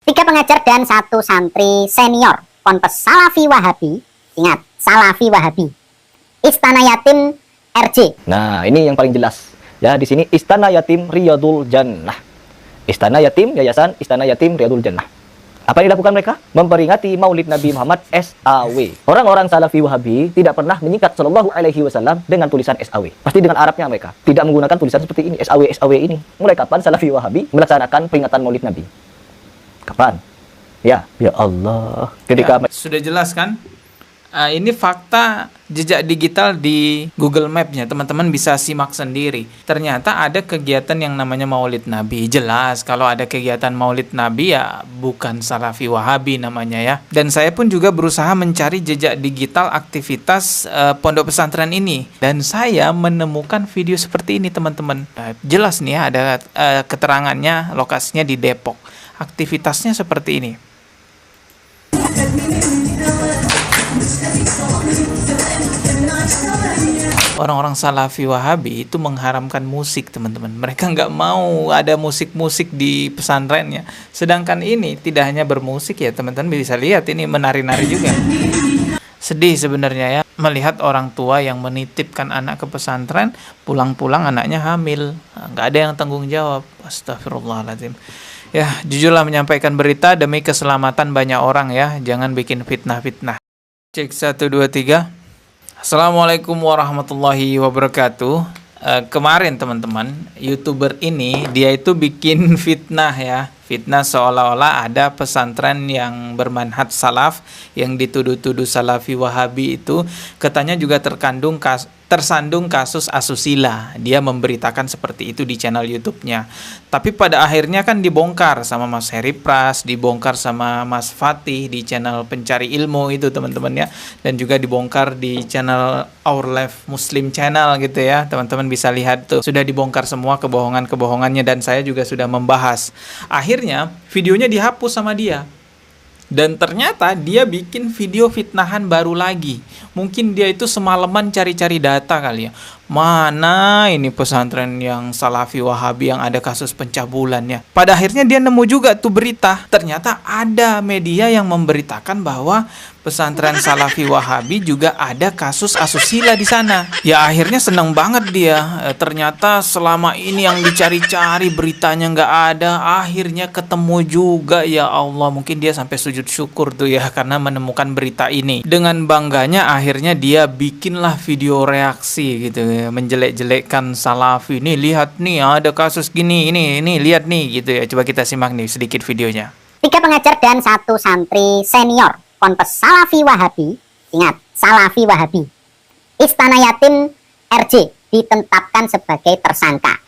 3 pengajar dan 1 santri senior Ponpes Salafi Wahabi. Ingat, Salafi Wahabi. Istana Yatim RJ. Nah, ini yang paling jelas. Ya, di sini Istana Yatim Riyadul Jannah. Istana Yatim, Yayasan Istana Yatim Riyadul Jannah. Apa yang dilakukan mereka? Memperingati Maulid Nabi Muhammad SAW. Orang-orang Salafi Wahabi tidak pernah menyingkat Shallallahu Alaihi Wasallam dengan tulisan SAW. Pasti dengan Arabnya mereka. Tidak menggunakan tulisan seperti ini, SAW ini. Mulai kapan Salafi Wahabi melaksanakan peringatan Maulid Nabi? Kapan? Ya Allah. Ketika ya, sudah jelas kan? Ini fakta jejak digital di Google Map-nya. Teman-teman bisa simak sendiri. Ternyata ada kegiatan yang namanya Maulid Nabi. Jelas kalau ada kegiatan Maulid Nabi ya bukan Salafi Wahabi namanya ya. Dan saya pun juga berusaha mencari jejak digital aktivitas pondok pesantren ini. Dan saya menemukan video seperti ini teman-teman. Jelas nih ya ada keterangannya, lokasinya di Depok. Aktivitasnya seperti ini. Orang-orang Salafi Wahabi itu mengharamkan musik teman-teman. Mereka nggak mau ada musik-musik di pesantrennya. Sedangkan ini tidak hanya bermusik ya teman-teman, bisa lihat ini menari-nari juga. Sedih sebenarnya ya melihat orang tua yang menitipkan anak ke pesantren, pulang-pulang anaknya hamil, nggak ada yang tanggung jawab. Astagfirullahaladzim. Ya, jujurlah menyampaikan berita demi keselamatan banyak orang ya. Jangan bikin fitnah-fitnah. Cek 1, 2, 3. Assalamualaikum warahmatullahi wabarakatuh. Kemarin teman-teman, YouTuber ini dia itu bikin fitnah ya. Fitnah seolah-olah ada pesantren yang bermanhaj salaf yang dituduh-tuduh Salafi Wahabi itu katanya juga tersandung kasus asusila. Dia memberitakan seperti itu di channel YouTube-nya. Tapi pada akhirnya kan dibongkar sama Mas Heri Pras, dibongkar sama Mas Fatih di channel Pencari Ilmu itu teman-teman ya. Dan juga dibongkar di channel Our Life Muslim Channel gitu ya. Teman-teman bisa lihat tuh. Sudah dibongkar semua kebohongan-kebohongannya dan saya juga sudah membahas. Akhirnya videonya dihapus sama dia. Dan ternyata dia bikin video fitnahan baru lagi. Mungkin dia itu semalaman cari-cari data kali ya. Mana ini pesantren yang Salafi Wahabi yang ada kasus pencabulannya. Pada akhirnya dia nemu juga tuh berita. Ternyata ada media yang memberitakan bahwa pesantren Salafi Wahabi juga ada kasus asusila di sana. Ya akhirnya seneng banget dia. Ternyata selama ini yang dicari-cari beritanya nggak ada. Akhirnya ketemu juga, ya Allah. Mungkin dia sampai sujud syukur tuh ya karena menemukan berita ini. Dengan bangganya akhirnya dia bikinlah video reaksi gitu ya, menjelek-jelekkan Salafi. Nih lihat nih ada kasus gini, ini lihat nih gitu ya. Coba kita simak nih sedikit videonya. 3 pengajar dan 1 santri senior Ponpes Salafi Wahabi. Ingat, Salafi Wahabi. Istana Yatim RJ ditetapkan sebagai tersangka.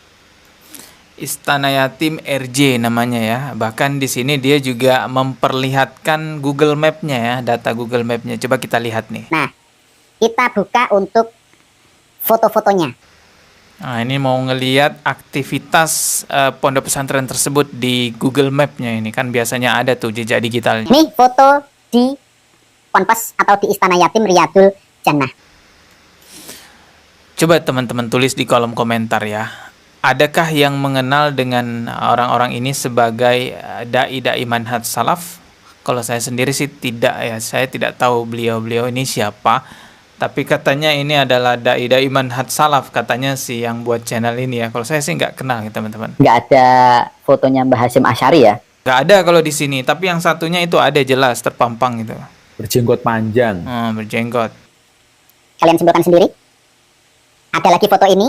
Istana Yatim RJ namanya ya. Bahkan di sini dia juga memperlihatkan Google Map-nya ya, data Google Map-nya. Coba kita lihat nih. Nah, kita buka untuk foto-fotonya. Nah, ini mau ngelihat aktivitas pondok pesantren tersebut di Google Map-nya ini. Kan biasanya ada tuh jejak digitalnya. Ini foto di Ponpes atau di Istana Yatim Riyadul Jannah. Coba teman-teman tulis di kolom komentar ya. Adakah yang mengenal dengan orang-orang ini sebagai dai-dai manhaj salaf? Kalau saya sendiri sih tidak ya. Saya tidak tahu beliau-beliau ini siapa. Tapi katanya ini adalah dai-dai manhaj salaf, katanya sih yang buat channel ini ya. Kalau saya sih nggak kenal ya teman-teman. Nggak ada fotonya Mbah Hasyim Asy'ari ya? Nggak ada kalau di sini. Tapi yang satunya itu ada jelas terpampang gitu. Berjenggot panjang. Berjenggot. Kalian simpulkan sendiri. Ada lagi foto ini.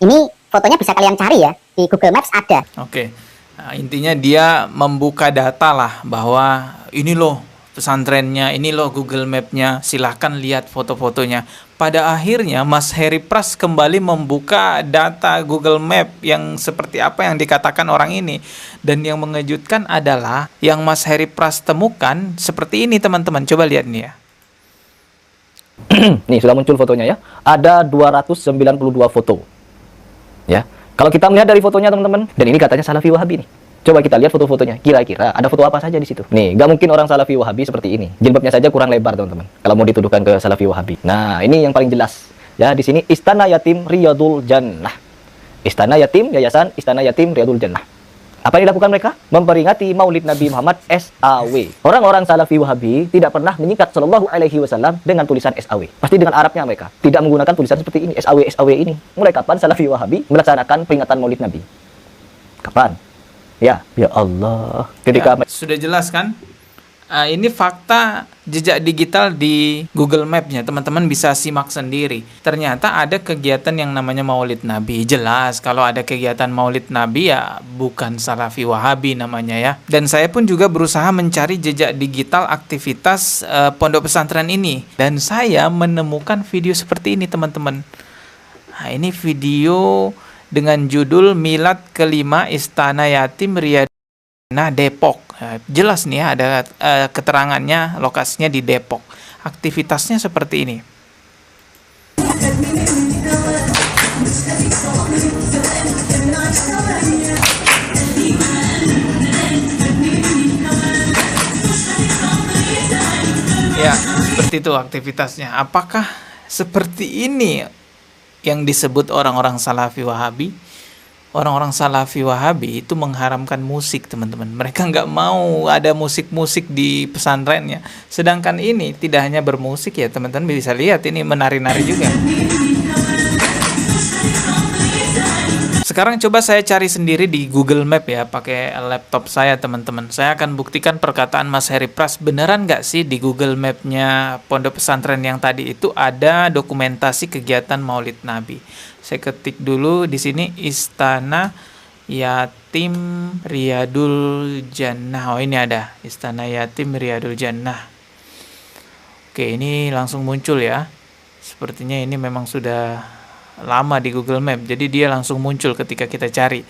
Ini fotonya bisa kalian cari ya. Di Google Maps ada. Oke. Nah, intinya dia membuka data lah bahwa ini loh pesantrennya, ini loh Google Map-nya, silahkan lihat foto-fotonya. Pada akhirnya Mas Heri Pras kembali membuka data Google Map yang seperti apa yang dikatakan orang ini. Dan yang mengejutkan adalah yang Mas Heri Pras temukan seperti ini teman-teman. Coba lihat nih ya. Nih sudah muncul fotonya ya. Ada 292 foto. Ya. Kalau kita melihat dari fotonya teman-teman, dan ini katanya Salafi Wahabi nih. Coba kita lihat foto-fotonya. Kira-kira ada foto apa saja di situ? Nih, nggak mungkin orang Salafi Wahabi seperti ini. Jilbabnya saja kurang lebar, teman-teman. Kalau mau dituduhkan ke Salafi Wahabi. Nah, ini yang paling jelas. Ya, di sini Istana Yatim Riyadul Jannah. Istana Yatim, Yayasan Istana Yatim Riyadul Jannah. Apa yang dilakukan mereka? Memperingati Maulid Nabi Muhammad SAW. Orang-orang Salafi Wahabi tidak pernah menyingkat Shallallahu Alaihi Wasallam dengan tulisan SAW. Pasti dengan Arabnya mereka. Tidak menggunakan tulisan seperti ini, SAW ini. Mulai kapan Salafi Wahabi melaksanakan peringatan Maulid Nabi? Kapan? Ya Allah. Ketika Ya, sudah jelas kan? Ini fakta jejak digital di Google Map-nya. Teman-teman bisa simak sendiri. Ternyata ada kegiatan yang namanya Maulid Nabi. Jelas kalau ada kegiatan Maulid Nabi ya bukan Salafi Wahabi namanya ya. Dan saya pun juga berusaha mencari jejak digital aktivitas pondok pesantren ini. Dan saya menemukan video seperti ini teman-teman. Nah, ini video dengan judul Milad kelima Istana Yatim Riyadul Depok. Jelas nih ya, ada keterangannya, lokasinya di Depok. Aktivitasnya seperti ini. Ya, seperti itu aktivitasnya. Apakah seperti ini yang disebut orang-orang Salafi Wahabi? Orang-orang Salafi Wahabi itu mengharamkan musik, teman-teman. Mereka nggak mau ada musik-musik di pesantrennya. Sedangkan ini tidak hanya bermusik ya, teman-teman bisa lihat ini menari-nari juga. Sekarang coba saya cari sendiri di Google Map ya, pakai laptop saya, teman-teman. Saya akan buktikan perkataan Mas Heri Pras. Beneran nggak sih di Google Map-nya pondok pesantren yang tadi itu ada dokumentasi kegiatan Maulid Nabi? Saya ketik dulu di sini Istana Yatim Riyadul Jannah. Oh, ini ada Istana Yatim Riyadul Jannah. Oke, ini langsung muncul ya. Sepertinya ini memang sudah lama di Google Map. Jadi dia langsung muncul ketika kita cari.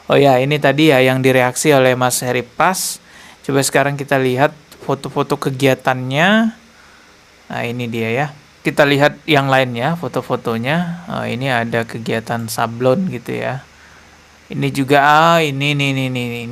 Oh ya, ini tadi ya yang direaksi oleh Mas Heri Pras. Coba sekarang kita lihat foto-foto kegiatannya. Nah, ini dia ya. Kita lihat yang lainnya, foto-fotonya. Ini ada kegiatan sablon gitu ya. Ini juga ini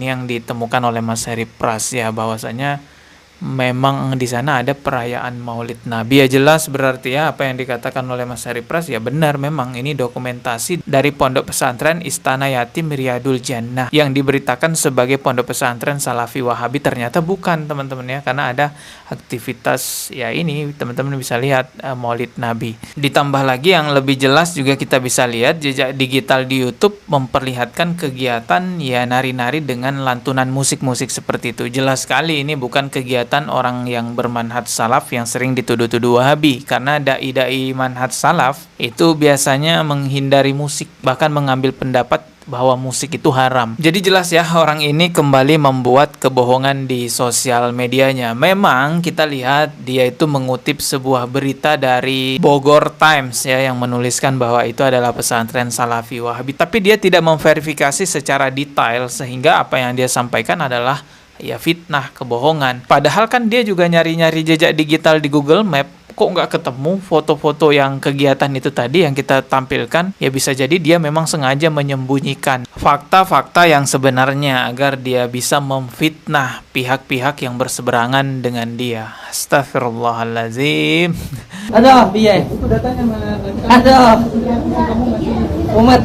yang ditemukan oleh Mas Heri Pras ya, bahwasanya memang di sana ada perayaan Maulid Nabi. Ya jelas berarti ya apa yang dikatakan oleh Mas Heri Pras ya benar, memang ini dokumentasi dari pondok pesantren Istana Yatim Riyadul Jannah yang diberitakan sebagai pondok pesantren Salafi Wahabi. Ternyata bukan, teman-teman ya, karena ada aktivitas ya ini teman-teman bisa lihat Maulid Nabi. Ditambah lagi yang lebih jelas juga kita bisa lihat jejak digital di YouTube memperlihatkan kegiatan ya nari-nari dengan lantunan musik-musik seperti itu. Jelas sekali ini bukan kegiatan orang yang bermanhaj salaf yang sering dituduh-tuduh Wahabi, karena dai-dai manhaj salaf itu biasanya menghindari musik, bahkan mengambil pendapat bahwa musik itu haram. Jadi jelas ya, orang ini kembali membuat kebohongan di sosial medianya. Memang kita lihat dia itu mengutip sebuah berita dari Bogor Times ya, yang menuliskan bahwa itu adalah pesantren Salafi Wahabi, tapi dia tidak memverifikasi secara detail sehingga apa yang dia sampaikan adalah ya fitnah, kebohongan. Padahal kan dia juga nyari-nyari jejak digital di Google Map, kok nggak ketemu foto-foto yang kegiatan itu tadi yang kita tampilkan. Ya bisa jadi dia memang sengaja menyembunyikan fakta-fakta yang sebenarnya agar dia bisa memfitnah pihak-pihak yang berseberangan dengan dia. Astagfirullahaladzim. Ada, piye? Itu datanya mana? Ada. Umat.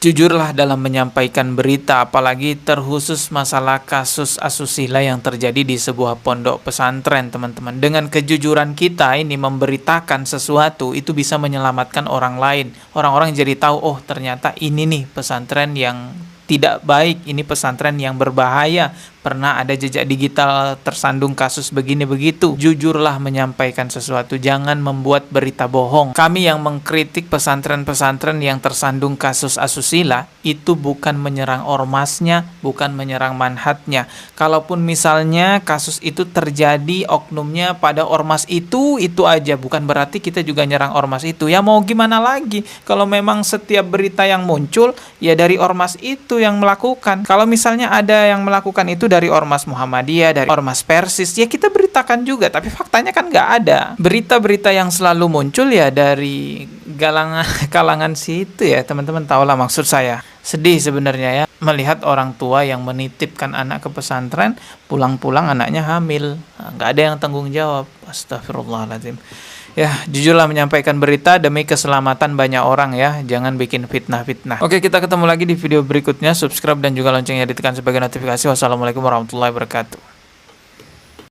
Jujurlah dalam menyampaikan berita, apalagi terkhusus masalah kasus asusila yang terjadi di sebuah pondok pesantren, teman-teman. Dengan kejujuran kita ini memberitakan sesuatu, itu bisa menyelamatkan orang lain. Orang-orang jadi tahu, oh ternyata ini nih pesantren yang tidak baik, ini pesantren yang berbahaya, pernah ada jejak digital tersandung kasus begini begitu. Jujurlah menyampaikan sesuatu, jangan membuat berita bohong. Kami yang mengkritik pesantren-pesantren yang tersandung kasus asusila itu bukan menyerang ormasnya, bukan menyerang manhatnya. Kalaupun misalnya kasus itu terjadi oknumnya pada ormas itu aja, bukan berarti kita juga nyerang ormas itu. Ya mau gimana lagi, kalau memang setiap berita yang muncul ya dari ormas itu yang melakukan. Kalau misalnya ada yang melakukan itu dari ormas Muhammadiyah, dari ormas Persis, ya kita beritakan juga, tapi faktanya kan nggak ada. Berita-berita yang selalu muncul ya dari kalangan situ ya, teman-teman tahulah maksud saya. Sedih sebenarnya ya melihat orang tua yang menitipkan anak ke pesantren, pulang-pulang anaknya hamil, nggak ada yang tanggung jawab. Astagfirullahaladzim. Ya, jujurlah menyampaikan berita demi keselamatan banyak orang ya. Jangan bikin fitnah-fitnah. Oke, kita ketemu lagi di video berikutnya. Subscribe dan juga loncengnya ditekan sebagai notifikasi. Wassalamualaikum warahmatullahi wabarakatuh.